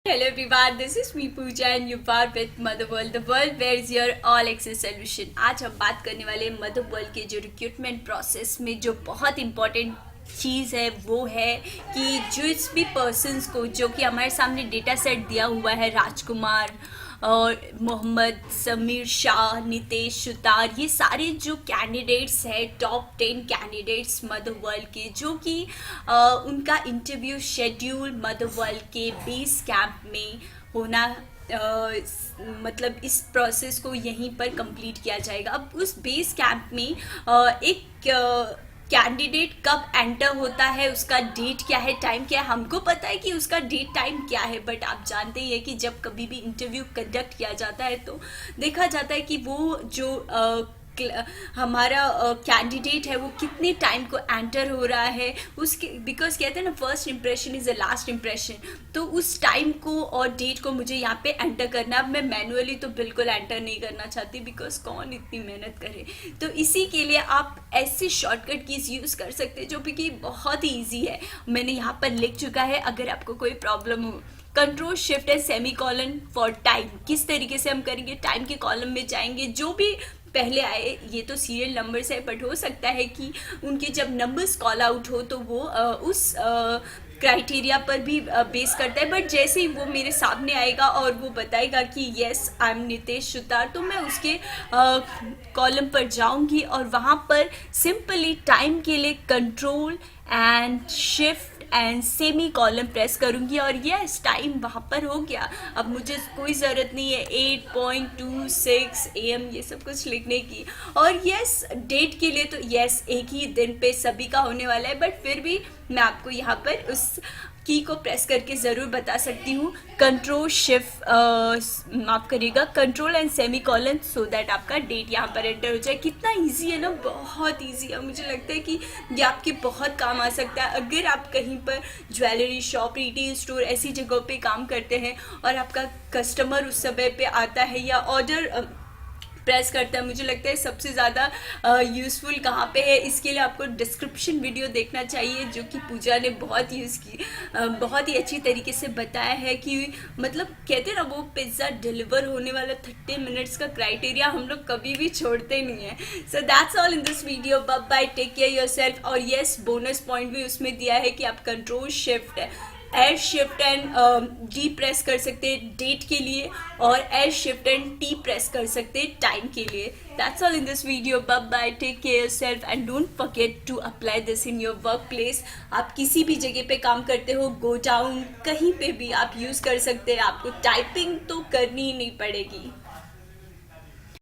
Hello everyone, this is me Pooja and you are with MotherWorld, the world where is your all access solution। आज हम बात करने वाले हैं MotherWorld के जो रिक्रूटमेंट प्रोसेस में जो बहुत इंपॉर्टेंट चीज़ है वो है कि जिस भी पर्सन्स को जो कि हमारे सामने डेटा सेट दिया हुआ है राजकुमार और मोहम्मद समीर शाह नितेश सुतार, ये सारे जो कैंडिडेट्स हैं टॉप 10 कैंडिडेट्स मदर वर्ल्ड के जो कि उनका इंटरव्यू शेड्यूल मदर वर्ल्ड के बेस कैंप में होना मतलब इस प्रोसेस को यहीं पर कंप्लीट किया जाएगा। अब उस बेस कैंप में एक कैंडिडेट कब एंटर होता है, उसका डेट क्या है, टाइम क्या है, हमको पता है कि उसका डेट टाइम क्या है, बट आप जानते ही है कि जब कभी भी इंटरव्यू कंडक्ट किया जाता है तो देखा जाता है कि वो जो हमारा कैंडिडेट है वो कितने टाइम को एंटर हो रहा है उसके, बिकॉज कहते हैं ना first impression is the last impression. तो उस टाइम को और डेट को मुझे यहाँ पे एंटर करना। अब मैं मैनुअली तो बिल्कुल एंटर नहीं करना चाहती, बिकॉज कौन इतनी मेहनत करे। तो इसी के लिए आप ऐसे शॉर्टकट कीज यूज़ कर सकते हैं जो कि बहुत ही ईजी है। मैंने यहाँ पर लिख चुका है, अगर आपको कोई प्रॉब्लम हो। Control shift and semi colon for time, किस तरीके से हम करेंगे, टाइम के कॉलम में जाएंगे, जो भी पहले आए, ये तो सीरियल नंबर्स है बट हो सकता है कि उनके जब नंबर्स कॉल आउट हो तो वो उस क्राइटेरिया पर भी बेस करता है। बट जैसे ही वो मेरे सामने आएगा और वो बताएगा कि yes I am Nitesh Sutar, तो मैं उसके कॉलम पर जाऊंगी और वहाँ पर सिंपली टाइम के लिए control and shift and semi column press करूंगी और यस टाइम वहाँ पर हो गया। अब मुझे कोई ज़रूरत नहीं है 8:26 AM ये सब कुछ लिखने की। और यस डेट के लिए तो यस एक ही दिन पे सभी का होने वाला है, बट फिर भी मैं आपको यहाँ पर उस की को प्रेस करके ज़रूर बता सकती हूँ। कंट्रोल शिफ्ट माफ करिएगा, control and semi colon, so that आपका डेट यहाँ पर एंटर हो जाए। कितना इजी है ना, बहुत इजी है। मुझे लगता है कि ये आपके बहुत काम आ सकता है अगर आप कहीं पर ज्वेलरी शॉप, रिटेल स्टोर ऐसी जगहों पे काम करते हैं और आपका कस्टमर उस समय पे आता है या ऑर्डर प्रेस करता है। मुझे लगता है सबसे ज़्यादा यूज़फुल कहाँ पे है, इसके लिए आपको डिस्क्रिप्शन वीडियो देखना चाहिए जो कि पूजा ने बहुत यूज़ की, बहुत ही अच्छी तरीके से बताया है कि मतलब कहते हैं ना वो पिज़्ज़ा डिलीवर होने वाला 30 मिनट्स का क्राइटेरिया हम लोग कभी भी छोड़ते नहीं है। So that's all in this video, bye, take care yourself. और येस बोनस पॉइंट भी उसमें दिया है कि आप control shift L shift and D press कर सकते हैं डेट के लिए और L shift and T press कर सकते हैं टाइम के लिए। That's all in this video, bye, take care yourself and don't forget to apply this in your work place. आप किसी भी जगह पे काम करते हो, गो डाउन कहीं पे भी आप यूज़ कर सकते हैं, आपको टाइपिंग तो करनी ही नहीं पड़ेगी।